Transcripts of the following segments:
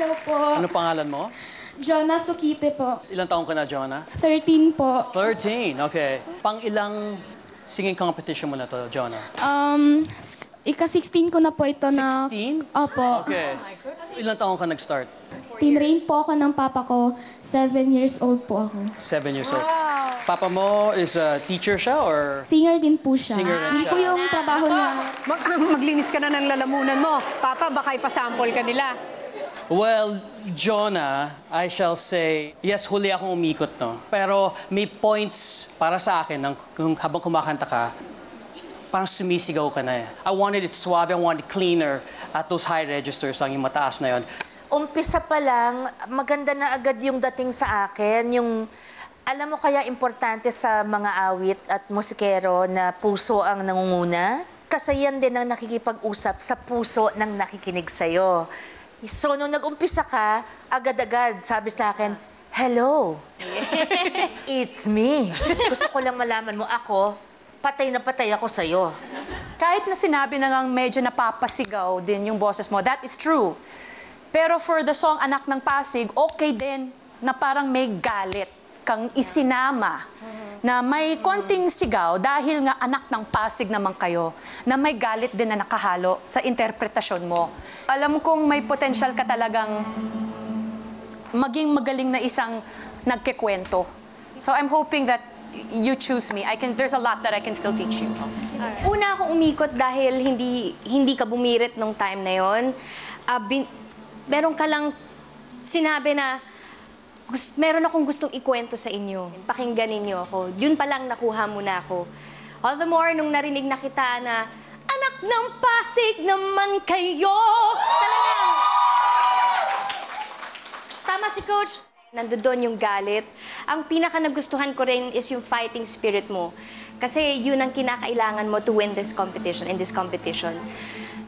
Hello po. Ano pangalan mo? Jonah Sukite po. Ilang taong ka na, Jonah? 13 po. 13, okay. Pang ilang singing competition mo na to, Jonah? Ika-16 ko na po ito na... 16? Opo. Okay. Ilang taong ka nag-start? Tinrain po ako ng papa ko. 7 years old po ako. 7 years old. Papa mo is a teacher siya or? Singer din po siya. Singer din Yun siya. po yung trabaho niya. Maglinis ka na ng lalamunan mo. Papa, baka ipasample ka nila. Well, Jonah, I shall say, yes, huli akong umikot, no? Pero may points para sa akin kung habang kumakanta ka, parang sumisigaw ka na eh. I wanted it suave, I wanted it cleaner at those high registers, ang yung mataas na yon. Umpisa pa lang, maganda na agad yung dating sa akin. Yung, alam mo kaya importante sa mga awit at musikero na puso ang nangunguna? Kasi yan din ang nakikipag-usap sa puso ng nakikinig sa'yo. So, nung nag-umpisa ka, agad-agad sabi sa akin, hello, it's me. Gusto ko lang malaman mo, ako, patay na patay ako sa'yo. Kahit na sinabi na ngang medyo napapasigaw din yung boses mo, that is true. Pero for the song Anak ng Pasig, okay din na parang may galit kang isinama na may konting sigaw dahil nga anak ng Pasig naman kayo, na may galit din na nakahalo sa interpretasyon mo. Alam kong may potential ka talagang maging magaling na isang nagkikwento. So I'm hoping that you choose me. There's a lot that I can still teach you. Una ako umikot dahil hindi ka bumirit nung time na yon. Meron ka lang sinabi na meron akong gustong ikwento sa inyo. Pakinggan ninyo ako. Yun pa lang nakuha mo na ako. All the more nung narinig na kita na anak ng Pasig naman kayo. Talagang tama si Coach. Nandoon yung galit. Ang pinaka nagustuhan ko rin is yung fighting spirit mo. Kasi yun ang kinakailangan mo to win this competition, in this competition.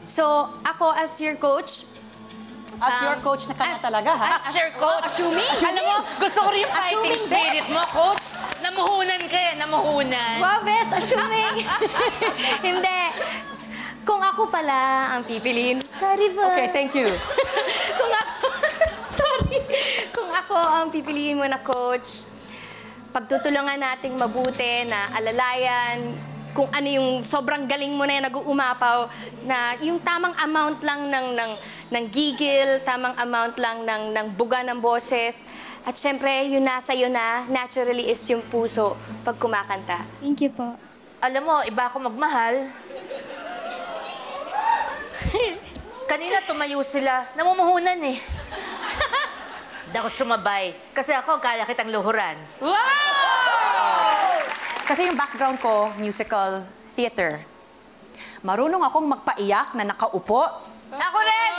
So, ako as your coach, As your coach na ka na talaga, ha? As your coach. Assuming? Alam mo, gusto ko rin yung fighting Assuming spirit this. mo, coach. Namuhunan ka eh, namuhunan. Wow, Bes, assuming. Hindi. Kung ako pala ang pipiliin, sorry ba? Okay, thank you. Kung ako, sorry. Kung ako ang pipiliin mo na coach, pagtutulungan nating mabuti na alalayan, kung ano yung sobrang galing mo na yung nag-uumapaw, na yung tamang amount lang ng gigil, tamang amount lang ng buga ng boses. At syempre, yun nasa iyo na, naturally is yung puso pag kumakanta. Thank you po. Alam mo, iba ako magmahal. Kanina tumayo sila, namumuhunan eh. Hindi ako sumabay. Kasi ako, kaya kitang luhuran. Kasi yung background ko, musical theater. Marunong akong magpaiyak na nakaupo. Ako rin!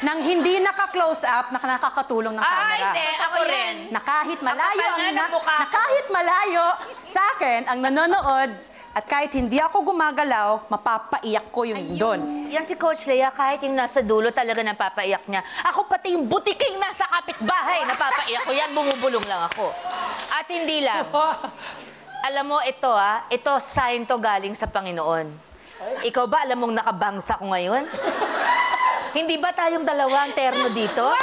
Nang hindi naka-close up, na nakakatulong ng camera. Hindi, ako rin. Na kahit malayo, Ang kapal nga ng mukha ko. na kahit malayo sa akin, ang nanonood, at kahit hindi ako gumagalaw, mapapaiyak ko yung doon. Yan si Coach Lea, kahit yung nasa dulo talaga napapaiyak niya. Ako pati yung butiking nasa kapitbahay, napapaiyak ko. Yan, bumubulong lang ako. At hindi lang. Alam mo, ito, sign to galing sa Panginoon. Ikaw ba, alam mong nakabangsa ko ngayon? Hindi ba tayong dalawa ang terno dito?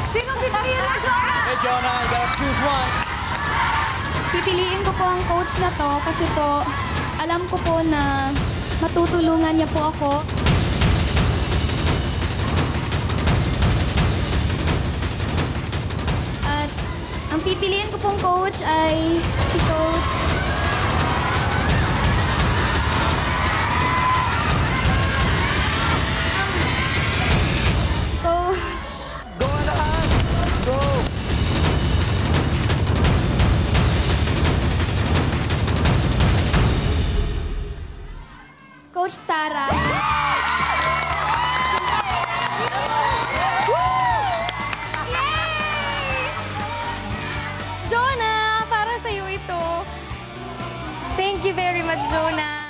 Sino pinili mo, Jonah? Hey, Jonah, you gotta choose one. Pipiliin ko po ang coach na to kasi po, alam ko po na matutulungan niya po ako. At ang pipiliin ko pong coach ay si Coach Go on lahat! Go! Coach Sarah. Jonah, para sa'yo ito. Thank you very much, Jonah.